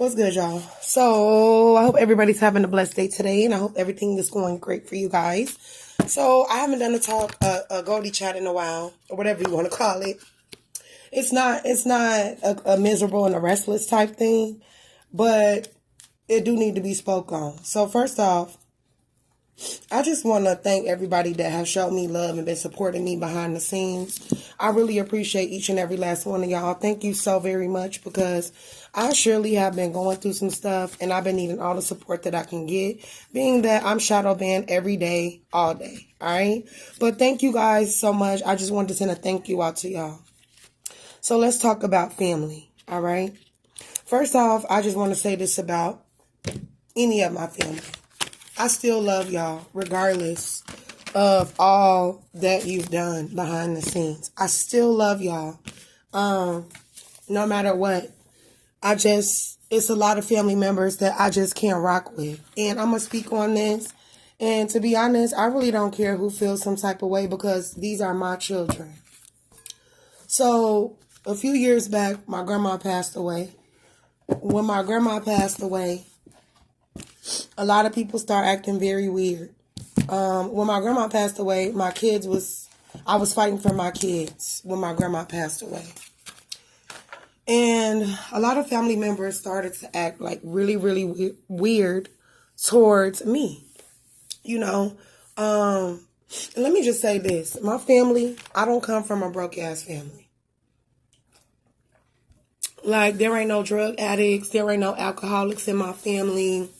What's good, y'all? So I hope everybody's having a blessed day today, and I hope everything is going great for you guys. So I haven't done a Goldie chat in a while, or whatever you want to call it. It's not a miserable and a restless type thing, but it do need to be spoke on. So first off, I just want to thank everybody that has showed me love and been supporting me behind the scenes. I really appreciate each and every last one of y'all. Thank you so very much, because I surely have been going through some stuff and I've been needing all the support that I can get, being that I'm shadow banned every day, all day. All right. But thank you guys so much. I just wanted to send a thank you out to y'all. So let's talk about family. All right. First off, I just want to say this about any of my family. I still love y'all, regardless of all that you've done behind the scenes. I still love y'all, no matter what. It's a lot of family members that I just can't rock with. And I'm going to speak on this. And to be honest, I really don't care who feels some type of way, because these are my children. So a few years back, my grandma passed away. When my grandma passed away, a lot of people start acting very weird. When my grandma passed away, I was fighting for my kids when my grandma passed away. And a lot of family members started to act like really, really weird towards me. And let me just say this. My family, I don't come from a broke ass family. Like, there ain't no drug addicts. There ain't no alcoholics in my family.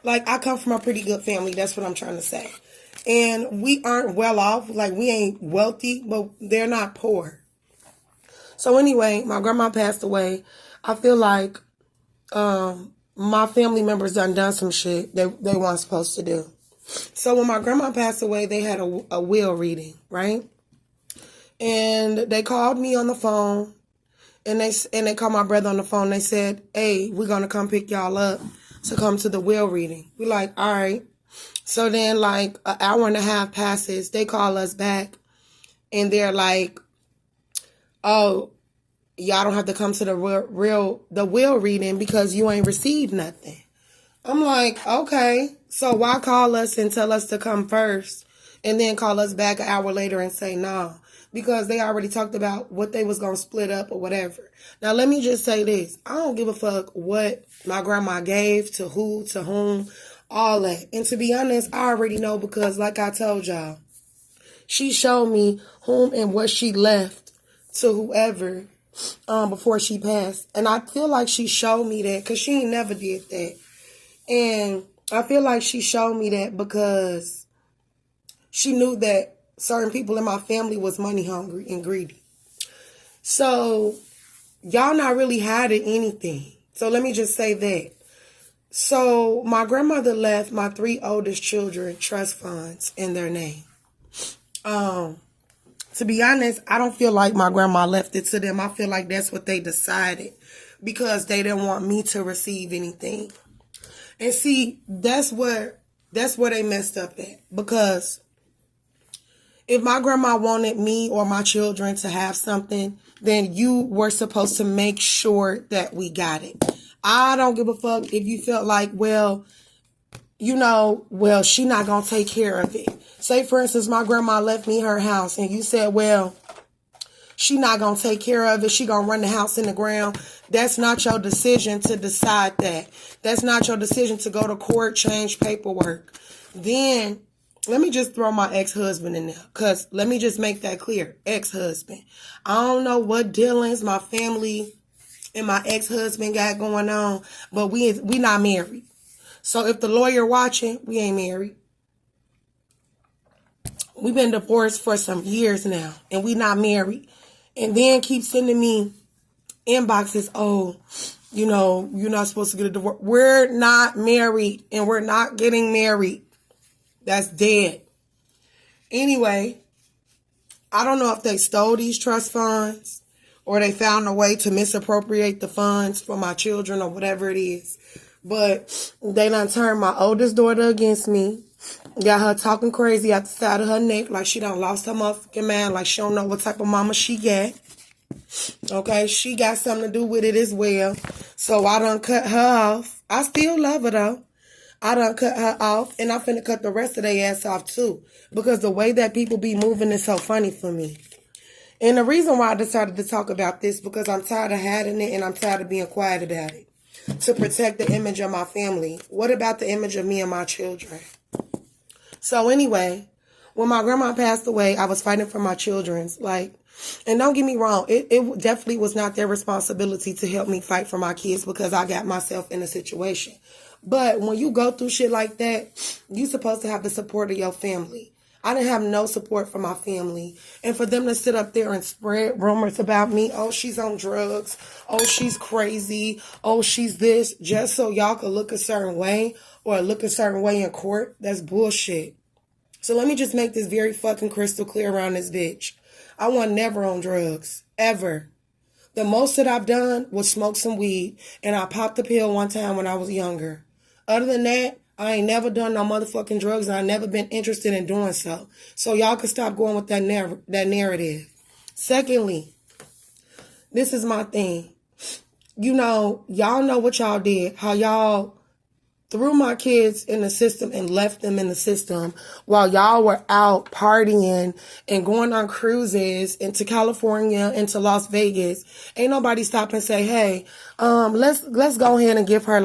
Like, I come from a pretty good family. That's what I'm trying to say. And we aren't well off. Like, we ain't wealthy, but they're not poor. So anyway, my grandma passed away. I feel like my family members done some shit they weren't supposed to do. So when my grandma passed away, they had a will reading, right? And they called me on the phone. And they called my brother on the phone. They said, hey, we're going to come pick y'all up to come to the will reading. We like, all right. So then, like, an hour and a half passes. They call us back. And they're like, oh, y'all don't have to come to the will reading because you ain't received nothing. I'm like, okay. So why call us and tell us to come first and then call us back an hour later and say no? Because they already talked about what they was going to split up or whatever. Now, let me just say this. I don't give a fuck what my grandma gave to who, to whom, all that. And to be honest, I already know, because like I told y'all, she showed me whom and what she left to whoever before she passed. And I feel like she showed me that because she ain't never did that. And I feel like she showed me that because she knew that certain people in my family was money hungry and greedy. So y'all not really hiding anything. So let me just say that. So my grandmother left my 3 oldest children trust funds in their name. To be honest, I don't feel like my grandma left it to them. I feel like that's what they decided, because they didn't want me to receive anything. And see, that's where they messed up at. Because if my grandma wanted me or my children to have something, then you were supposed to make sure that we got it. I don't give a fuck if you felt like, well, she not going to take care of it. Say, for instance, my grandma left me her house and you said, well, she not going to take care of it. She going to run the house in the ground. That's not your decision to decide that. That's not your decision to go to court, change paperwork. Then let me just throw my ex-husband in there, because let me just make that clear. Ex-husband. I don't know what dealings my family and my ex-husband got going on, but we not married. So if the lawyer watching, we ain't married. We've been divorced for some years now, and we not married. And then keep sending me inboxes, oh, you're not supposed to get a divorce. We're not married, and we're not getting married. That's dead. Anyway, I don't know if they stole these trust funds or they found a way to misappropriate the funds for my children or whatever it is. But they done turned my oldest daughter against me. Got her talking crazy out the side of her neck like she done lost her motherfucking mind, like she don't know what type of mama she got. Okay, she got something to do with it as well. So I done cut her off. I still love her though. I done cut her off, and I'm finna cut the rest of their ass off too. Because the way that people be moving is so funny for me. And the reason why I decided to talk about this, because I'm tired of hiding it and I'm tired of being quiet about it. To protect the image of my family. What about the image of me and my children? So anyway, when my grandma passed away, I was fighting for my children's. And don't get me wrong, it definitely was not their responsibility to help me fight for my kids because I got myself in a situation. But when you go through shit like that, you're supposed to have the support of your family. I didn't have no support from my family. And for them to sit up there and spread rumors about me, oh, she's on drugs, oh, she's crazy, oh, she's this, just so y'all could look a certain way or look a certain way in court, that's bullshit. So let me just make this very fucking crystal clear around this bitch. I was never on drugs, ever. The most that I've done was smoke some weed, and I popped a pill one time when I was younger. Other than that, I ain't never done no motherfucking drugs, and I never been interested in doing so. So y'all can stop going with that narrative. Secondly, this is my thing. Y'all know what y'all did, how y'all threw my kids in the system and left them in the system while y'all were out partying and going on cruises into California, into Las Vegas. Ain't nobody stop and say, hey, let's go ahead and give her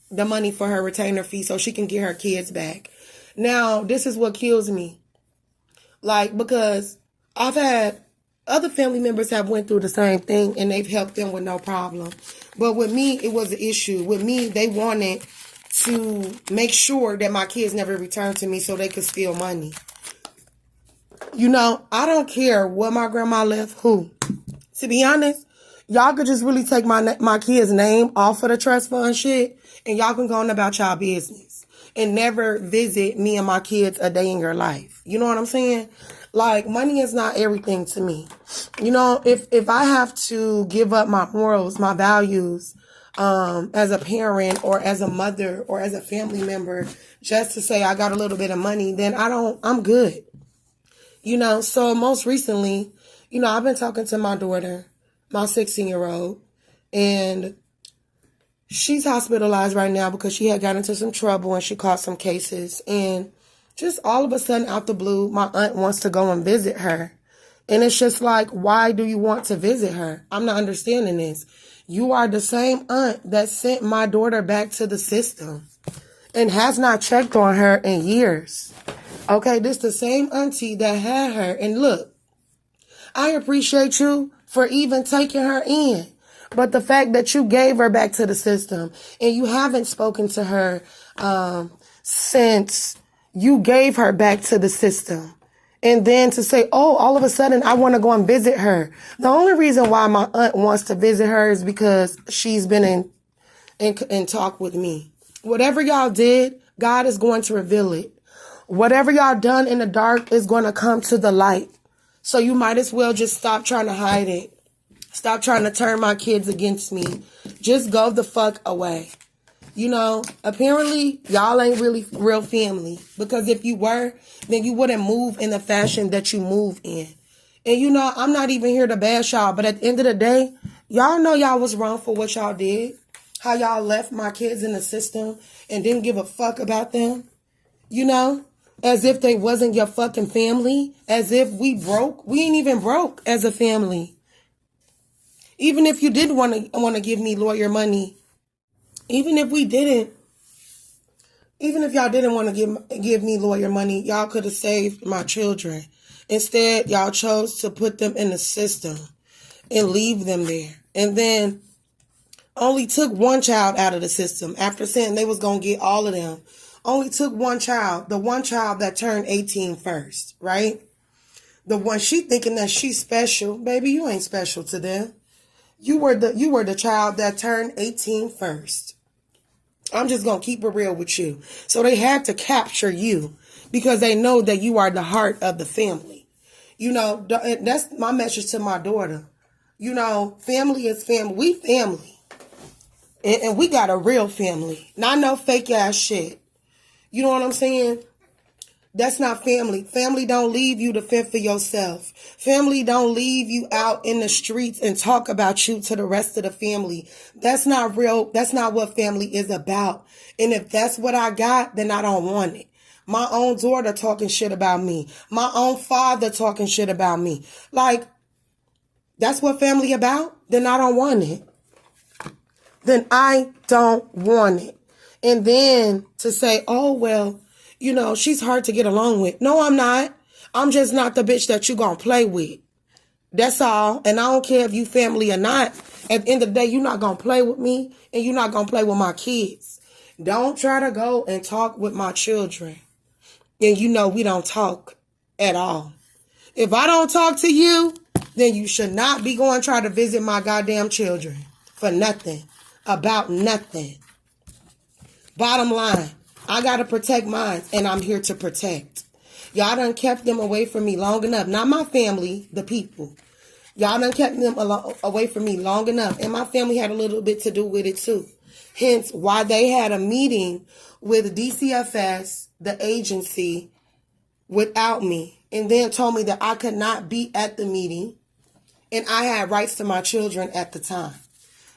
the money for her retainer fee so she can get her kids back. Now, this is what kills me. Because I've had other family members have went through the same thing and they've helped them with no problem. But with me, it was an issue. With me, they wanted to make sure that my kids never returned to me so they could steal money. I don't care what my grandma left who. To be honest, y'all could just really take my kid's name off of the trust fund shit and y'all can go on about y'all business and never visit me and my kids a day in your life. You know what I'm saying? Money is not everything to me. If I have to give up my morals, my values, as a parent or as a mother or as a family member, just to say I got a little bit of money, then I'm good. So most recently, I've been talking to my daughter, my 16-year-old, and she's hospitalized right now because she had got into some trouble and she caught some cases. And just all of a sudden, out the blue, my aunt wants to go and visit her. And it's just why do you want to visit her? I'm not understanding this. You are the same aunt that sent my daughter back to the system and has not checked on her in years. Okay, this the same auntie that had her. And look, I appreciate you for even taking her in. But the fact that you gave her back to the system and you haven't spoken to her since you gave her back to the system. And then to say, oh, all of a sudden I want to go and visit her. The only reason why my aunt wants to visit her is because she's been in talk with me. Whatever y'all did, God is going to reveal it. Whatever y'all done in the dark is going to come to the light. So you might as well just stop trying to hide it. Stop trying to turn my kids against me. Just go the fuck away. Apparently y'all ain't really real family, because if you were, then you wouldn't move in the fashion that you move in. And I'm not even here to bash y'all, but at the end of the day, y'all know y'all was wrong for what y'all did. How y'all left my kids in the system and didn't give a fuck about them. As if they wasn't your fucking family. As if we broke. We ain't even broke as a family. Even if you did want to give me lawyer money. Even if y'all didn't want to give me lawyer money, y'all could have saved my children. Instead, y'all chose to put them in the system and leave them there. And then only took one child out of the system after saying they was going to get all of them. Only took one child, the one child that turned 18 first, right? The one she thinking that she's special. Baby, you ain't special to them. You were the child that turned 18 first. I'm just going to keep it real with you. So they had to capture you because they know that you are the heart of the family. That's my message to my daughter. Family is family. We family. And we got a real family. Not no fake ass shit. You know what I'm saying? That's not family. Family don't leave you to fend for yourself. Family don't leave you out in the streets and talk about you to the rest of the family. That's not real. That's not what family is about. And if that's what I got, then I don't want it. My own daughter talking shit about me. My own father talking shit about me. Like, that's what family about? Then I don't want it. Then I don't want it. And then to say, oh, well, you know, she's hard to get along with. No, I'm not. I'm just not the bitch that you gonna play with. That's all. And I don't care if you family or not. At the end of the day, you're not gonna play with me and you're not gonna play with my kids. Don't try to go and talk with my children. And you know we don't talk at all. If I don't talk to you, then you should not be going to try to visit my goddamn children for nothing, about nothing. Bottom line, I got to protect mine, and I'm here to protect. Y'all done kept them away from me long enough. Not my family, the people. Y'all done kept them away from me long enough, and my family had a little bit to do with it too. Hence, why they had a meeting with DCFS, the agency, without me, and then told me that I could not be at the meeting, and I had rights to my children at the time.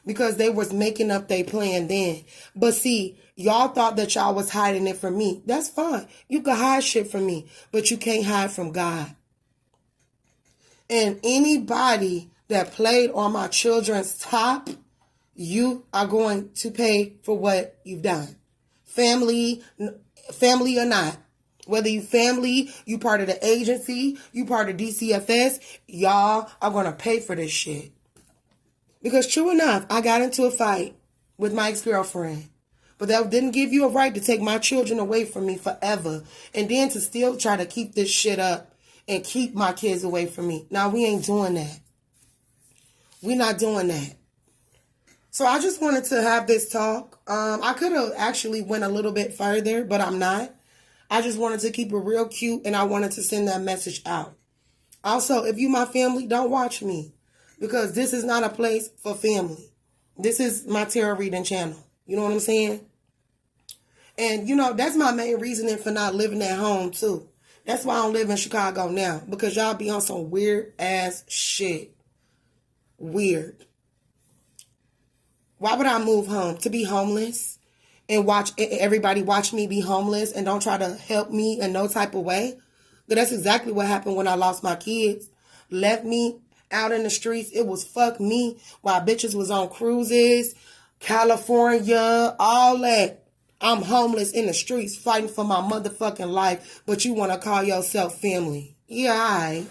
Because they was making up their plan then. But see, y'all thought that y'all was hiding it from me. That's fine. You can hide shit from me, but you can't hide from God. And anybody that played on my children's top, you are going to pay for what you've done. Family or not. Whether you family, you part of the agency, you part of DCFS, y'all are going to pay for this shit. Because true enough, I got into a fight with my ex-girlfriend. But that didn't give you a right to take my children away from me forever. And then to still try to keep this shit up and keep my kids away from me. Now, we ain't doing that. We're not doing that. So I just wanted to have this talk. I could have actually went a little bit further, but I'm not. I just wanted to keep it real cute, and I wanted to send that message out. Also, if you my family, don't watch me. Because this is not a place for family. This is my tarot reading channel. You know what I'm saying? And, you know, that's my main reasoning for not living at home, too. That's why I don't live in Chicago now. Because y'all be on some weird-ass shit. Weird. Why would I move home? To be homeless? And watch everybody watch me be homeless and don't try to help me in no type of way? But that's exactly what happened when I lost my kids. Left me out in the streets. It was fuck me while bitches was on cruises, California, all that. I'm homeless in the streets fighting for my motherfucking life, but you want to call yourself family. Yeah, all right.